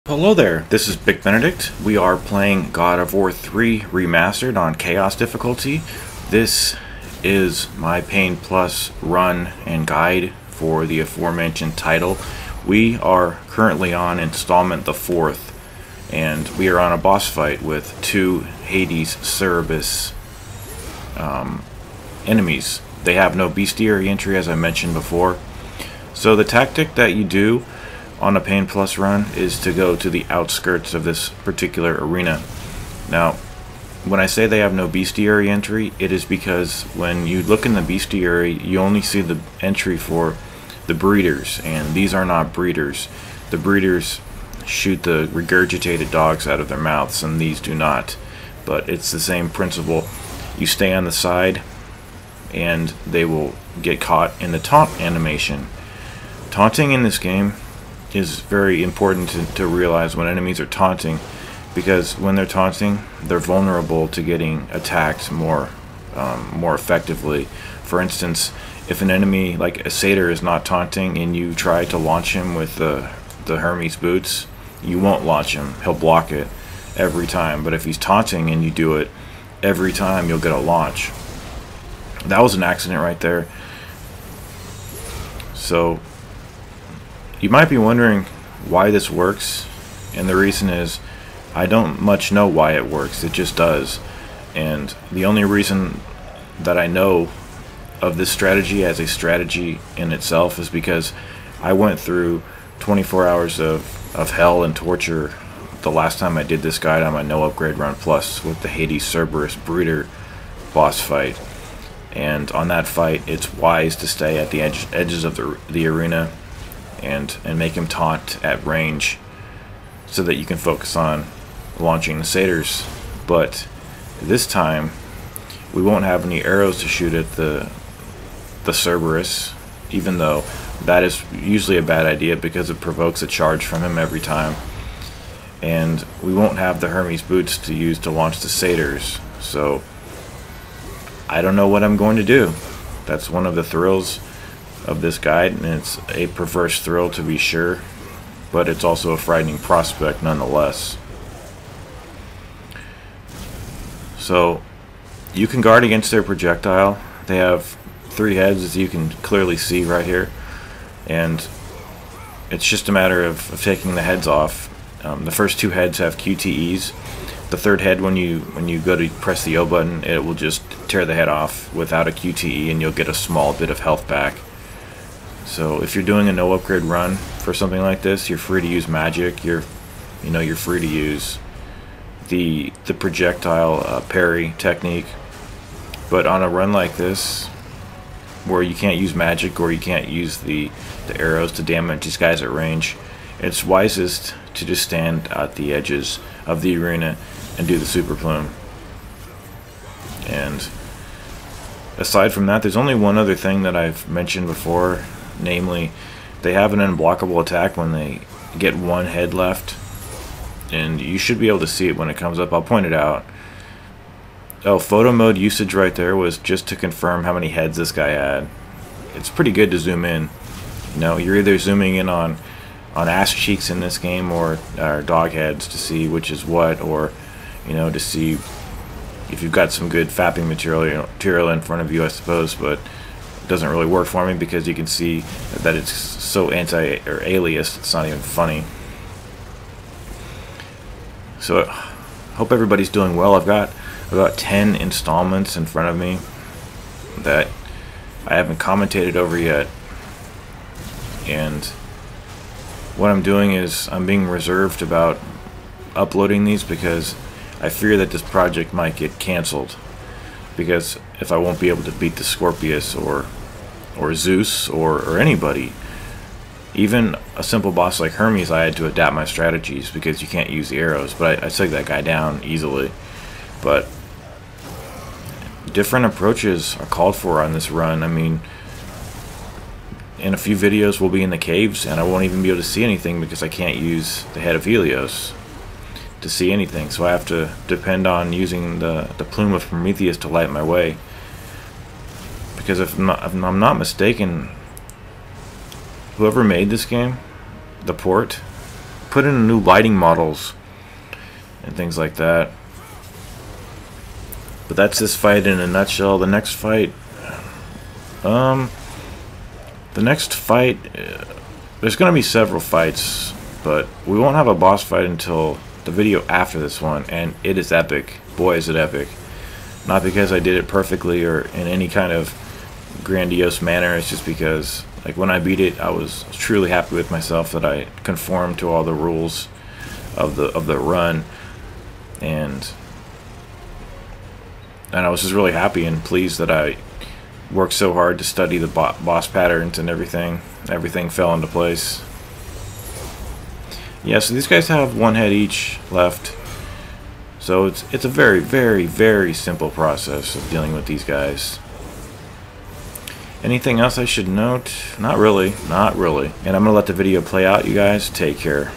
Hello there, this is Bick Benedict. We are playing God of War 3 Remastered on Chaos difficulty. This is my Pain Plus run and guide for the aforementioned title. We are currently on Installment the 4th, and we are on a boss fight with two Hades Cerberus enemies. They have no bestiary entry, as I mentioned before. So the tactic that you do on a Pain Plus run is to go to the outskirts of this particular arena. Now, when I say they have no bestiary entry, it is because when you look in the bestiary, you only see the entry for the breeders, and these are not breeders. The breeders shoot the regurgitated dogs out of their mouths, and these do not. But it's the same principle. You stay on the side, and they will get caught in the taunt animation. Taunting in this game is very important to realize when enemies are taunting, because when they're taunting, they're vulnerable to getting attacked more effectively. For instance, if an enemy like a satyr is not taunting and you try to launch him with the Hermes boots, you won't launch him. He'll block it every time. But if he's taunting and you do it every time, you'll get a launch. That was an accident right there. So you might be wondering why this works, and the reason is I don't much know why it works. It just does. And the only reason that I know of this strategy as a strategy in itself is because I went through 24 hours of hell and torture the last time I did this guide on my no upgrade run plus with the Hades Cerberus breeder boss fight. And on that fight, it's wise to stay at the edges of the arena and make him taunt at range so that you can focus on launching the satyrs. But this time we won't have any arrows to shoot at the Cerberus, even though that is usually a bad idea because it provokes a charge from him every time. And we won't have the Hermes boots to use to launch the satyrs, so I don't know what I'm going to do. That's one of the thrills of this guide, and it's a perverse thrill to be sure, but it's also a frightening prospect nonetheless. So you can guard against their projectile. They have 3 heads, as you can clearly see right here, and it's just a matter of taking the heads off. The first 2 heads have QTEs. The 3rd head, when you go to press the O button, it will just tear the head off without a QTE, and you'll get a small bit of health back. So if you're doing a no upgrade run for something like this, you're free to use magic. You're free to use the projectile parry technique. But on a run like this, where you can't use magic or you can't use the arrows to damage these guys at range, it's wisest to just stand at the edges of the arena and do the super plume. And aside from that, there's only one other thing that I've mentioned before, namely, they have an unblockable attack when they get 1 head left, and you should be able to see it when it comes up. I'll point it out. Oh, photo mode usage right there was just to confirm how many heads this guy had. It's pretty good to zoom in. You're either zooming in on ass cheeks in this game or dog heads to see which is what, or to see if you've got some good fapping material in front of you, I suppose. But it doesn't really work for me because you can see that it's so aliased, it's not even funny. So hope everybody's doing well. I've got about 10 installments in front of me that I haven't commentated over yet, and what I'm doing is I'm being reserved about uploading these because I fear that this project might get cancelled, because if I won't be able to beat the Scorpius or Zeus or anybody, even a simple boss like Hermes, I had to adapt my strategies because you can't use the arrows, but I took that guy down easily. But different approaches are called for on this run. I mean, in a few videos we'll be in the caves and I won't even be able to see anything because I can't use the head of Helios to see anything, so I have to depend on using the plume of Prometheus to light my way. Because if I'm not mistaken, whoever made this game, the port, put in new lighting models and things like that. But that's this fight in a nutshell. The next fight, there's gonna be several fights, but we won't have a boss fight until the video after this one, and it is epic. Boy, is it epic. Not because I did it perfectly or in any kind of grandiose manner. It's just because, like, when I beat it, I was truly happy with myself that I conformed to all the rules of the run, and I was just really happy and pleased that I worked so hard to study the boss patterns and everything. Everything fell into place. Yeah, so these guys have one head each left. So it's a very, very, very simple process of dealing with these guys. Anything else I should note? Not really. Not really. And I'm going to let the video play out, you guys. Take care.